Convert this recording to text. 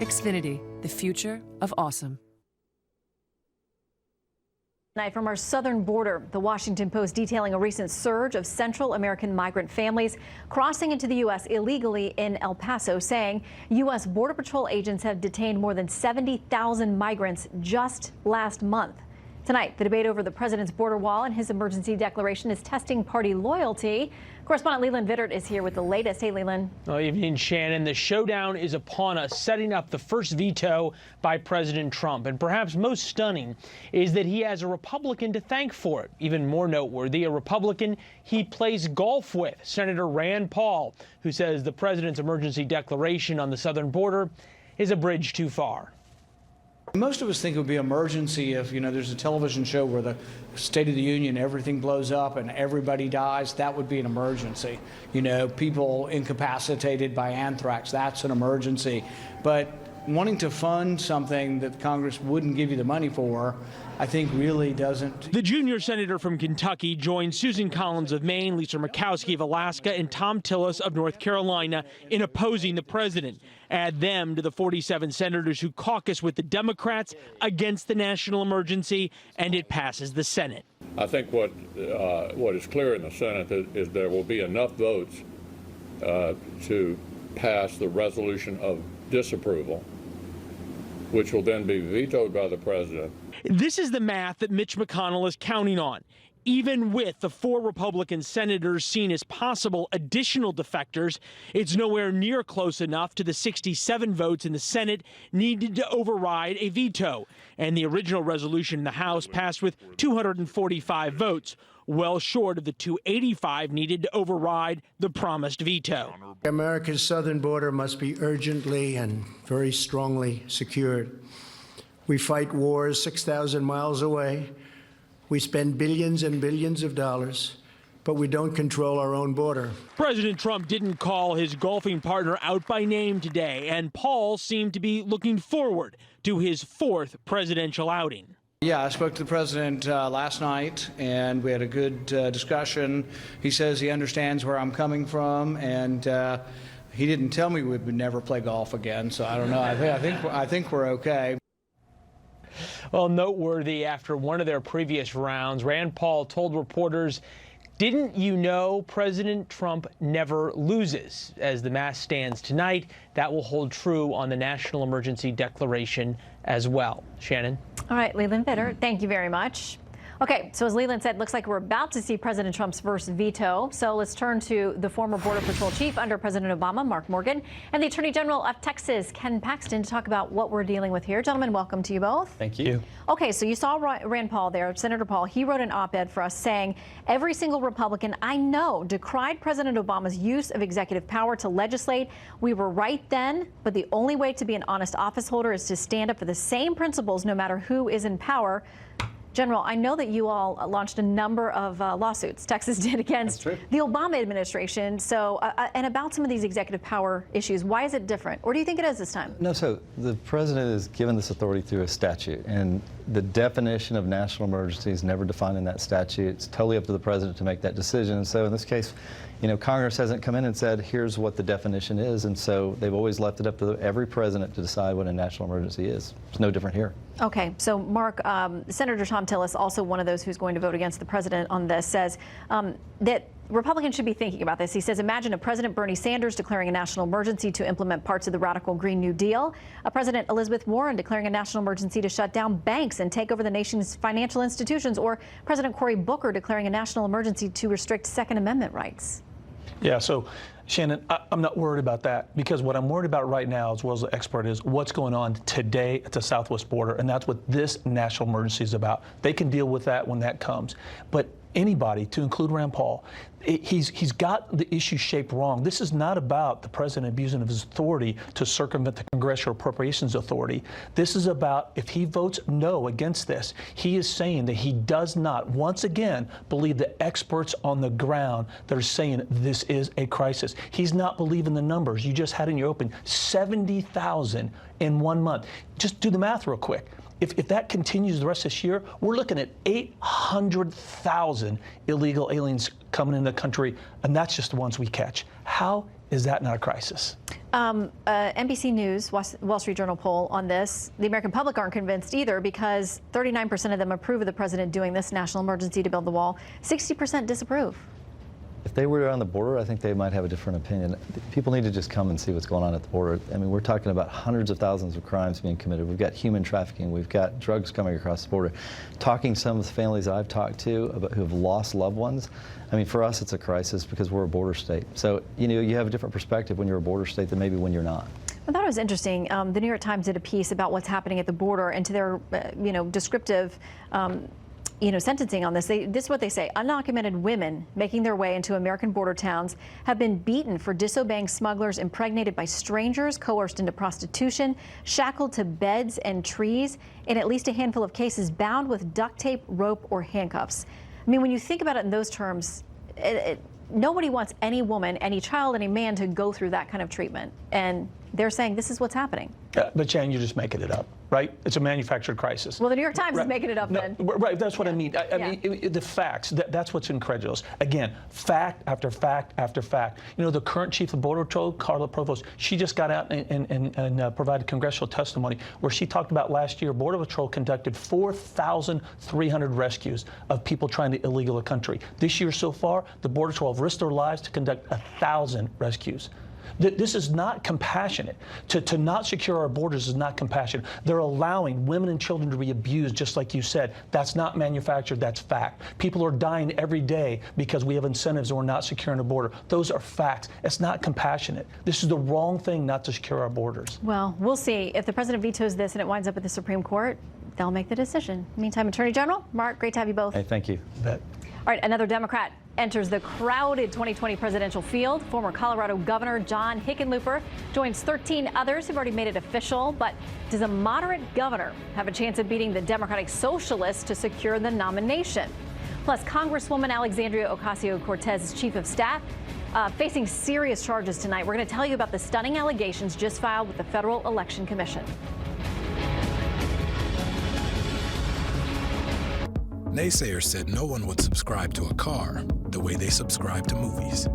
Xfinity, the future of awesome. Tonight from our southern border, the Washington Post detailing a recent surge of Central American migrant families crossing into the U.S. illegally in El Paso, saying U.S. Border Patrol agents have detained more than 70,000 migrants just last month. Tonight, the debate over the president's border wall and his emergency declaration is testing party loyalty. Correspondent Leland Vittert is here with the latest. Hey, Leland. Well, evening, Shannon. The showdown is upon us, setting up the first veto by President Trump. And perhaps most stunning is that he has a Republican to thank for it. Even more noteworthy, a Republican he plays golf with, Senator Rand Paul, who says the president's emergency declaration on the southern border is a bridge too far. Most of us think it would be emergency if, there's a television show where the State of the Union, everything blows up and everybody dies. That would be an emergency. People incapacitated by anthrax, that's an emergency. But wanting to fund something that Congress wouldn't give you the money for, I think really doesn't. The junior senator from Kentucky joined Susan Collins of Maine, Lisa Murkowski of Alaska, and Thom Tillis of North Carolina in opposing the president. Add them to the 47 senators who caucus with the Democrats against the national emergency, and it passes the Senate. I think what is clear in the Senate is there will be enough votes to pass the resolution of disapproval, which will then be vetoed by the president. This is the math that Mitch McConnell is counting on. Even with the 4 Republican senators seen as possible additional defectors, it's nowhere near close enough to the 67 votes in the Senate needed to override a veto. And the original resolution in the House passed with 245 votes, well short of the 285 needed to override the promised veto. America's southern border must be urgently and very strongly secured. We fight wars 6,000 miles away. We spend billions and billions of dollars, but we don't control our own border. President Trump didn't call his golfing partner out by name today, and Paul seemed to be looking forward to his 4th presidential outing. Yeah, I spoke to the president last night, and we had a good discussion. He says he understands where I'm coming from, and he didn't tell me we would never play golf again, so I don't know. I think we're okay. Well, noteworthy, after one of their previous rounds, Rand Paul told reporters, "Didn't you know President Trump never loses?" As the mass stands tonight, that will hold true on the national emergency declaration as well. Shannon? All right, Leland Vittert, thank you very much. Okay, so as Leland said, looks like we're about to see President Trump's first veto. So let's turn to the former Border Patrol chief under President Obama, Mark Morgan, and the Attorney General of Texas, Ken Paxton, to talk about what we're dealing with here. Gentlemen, welcome to you both. Thank you. Okay, so you saw Rand Paul there, Senator Paul. He wrote an op-ed for us saying, every single Republican I know decried President Obama's use of executive power to legislate. We were right then, but the only way to be an honest office holder is to stand up for the same principles no matter who is in power. General, I know that you all launched a number of lawsuits, Texas did, against the Obama administration, and about some of these executive power issues. Why is it different? Or do you think it is this time? No, so the president is given this authority through a statute, and the definition of national emergency is never defined in that statute. It's totally up to the president to make that decision. So in this case, Congress hasn't come in and said, here's what the definition is, and so they've always left it up to every president to decide what a national emergency is. It's no different here. Okay, so Mark, Senator Thom Tillis, also one of those who's going to vote against the president on this, says that Republicans should be thinking about this. He says, imagine a President Bernie Sanders declaring a national emergency to implement parts of the radical Green New Deal, a President Elizabeth Warren declaring a national emergency to shut down banks and take over the nation's financial institutions, or President Cory Booker declaring a national emergency to restrict Second Amendment rights. Yeah, so Shannon, I'm not worried about that, because what I'm worried about right now, as well as the expert, is what's going on today at the southwest border, and that's what this national emergency is about. They can deal with that when that comes. But anybody, to include Rand Paul, he's got the issue shaped wrong. This is not about the president abusing of his authority to circumvent the Congressional Appropriations Authority. This is about, if he votes no against this, he is saying that he does not, once again, believe the experts on the ground that are saying this is a crisis. He's not believing the numbers. You just had in your open 70,000 in 1 month. Just do the math real quick. If that continues the rest of this year, we're looking at 800,000 illegal aliens coming into the country, and that's just the ones we catch. How Is that not a crisis? NBC News, Wall Street Journal poll on this. The American public aren't convinced either because 39% of them approve of the president doing this national emergency to build the wall. 60% disapprove. If they were on the border, I think they might have a different opinion. People need to just come and see what's going on at the border. I mean, we're talking about hundreds of thousands of crimes being committed. We've got human trafficking. We've got drugs coming across the border. Talking to some of the families I've talked to about who have lost loved ones, I mean, for us, it's a crisis because we're a border state. So, you know, you have a different perspective when you're a border state than maybe when you're not. I thought it was interesting. The New York Times did a piece about what's happening at the border, and to their, descriptive sentencing on this. This is what they say. Undocumented women making their way into American border towns have been beaten for disobeying smugglers, impregnated by strangers, coerced into prostitution, shackled to beds and trees, in at least a handful of cases bound with duct tape, rope, or handcuffs. I mean, when you think about it in those terms, nobody wants any woman, any child, any man to go through that kind of treatment. And they're saying this is what's happening. But Shannon, you're just making it up, right? It's a manufactured crisis. Well, the New York Times is making it up then. Right, that's what I mean. I mean, the facts, that's what's incredulous. Again, fact after fact after fact. You know, the current chief of Border Patrol, Carla Provost, she just got out and provided congressional testimony where she talked about last year, Border Patrol conducted 4,300 rescues of people trying to illegal a country. This year so far, the Border Patrol have risked their lives to conduct 1,000 rescues. This is not compassionate. To not secure our borders is not compassionate. They're allowing women and children to be abused, just like you said. That's not manufactured, that's fact. People are dying every day because we have incentives and we're not securing the border. Those are facts. It's not compassionate. This is the wrong thing not to secure our borders. Well, we'll see. If the president vetoes this and it winds up at the Supreme Court, they'll make the decision. Meantime, Attorney General, Mark, great to have you both. Hey, thank you. Bet. All right, another Democrat enters the crowded 2020 presidential field. Former Colorado Governor John Hickenlooper joins 13 others who've already made it official. But does a moderate governor have a chance of beating the Democratic Socialists to secure the nomination? Plus, Congresswoman Alexandria Ocasio-Cortez's chief of staff facing serious charges tonight. We're going to tell you about the stunning allegations just filed with the Federal Election Commission. Naysayers said no one would subscribe to a car the way they subscribe to movies.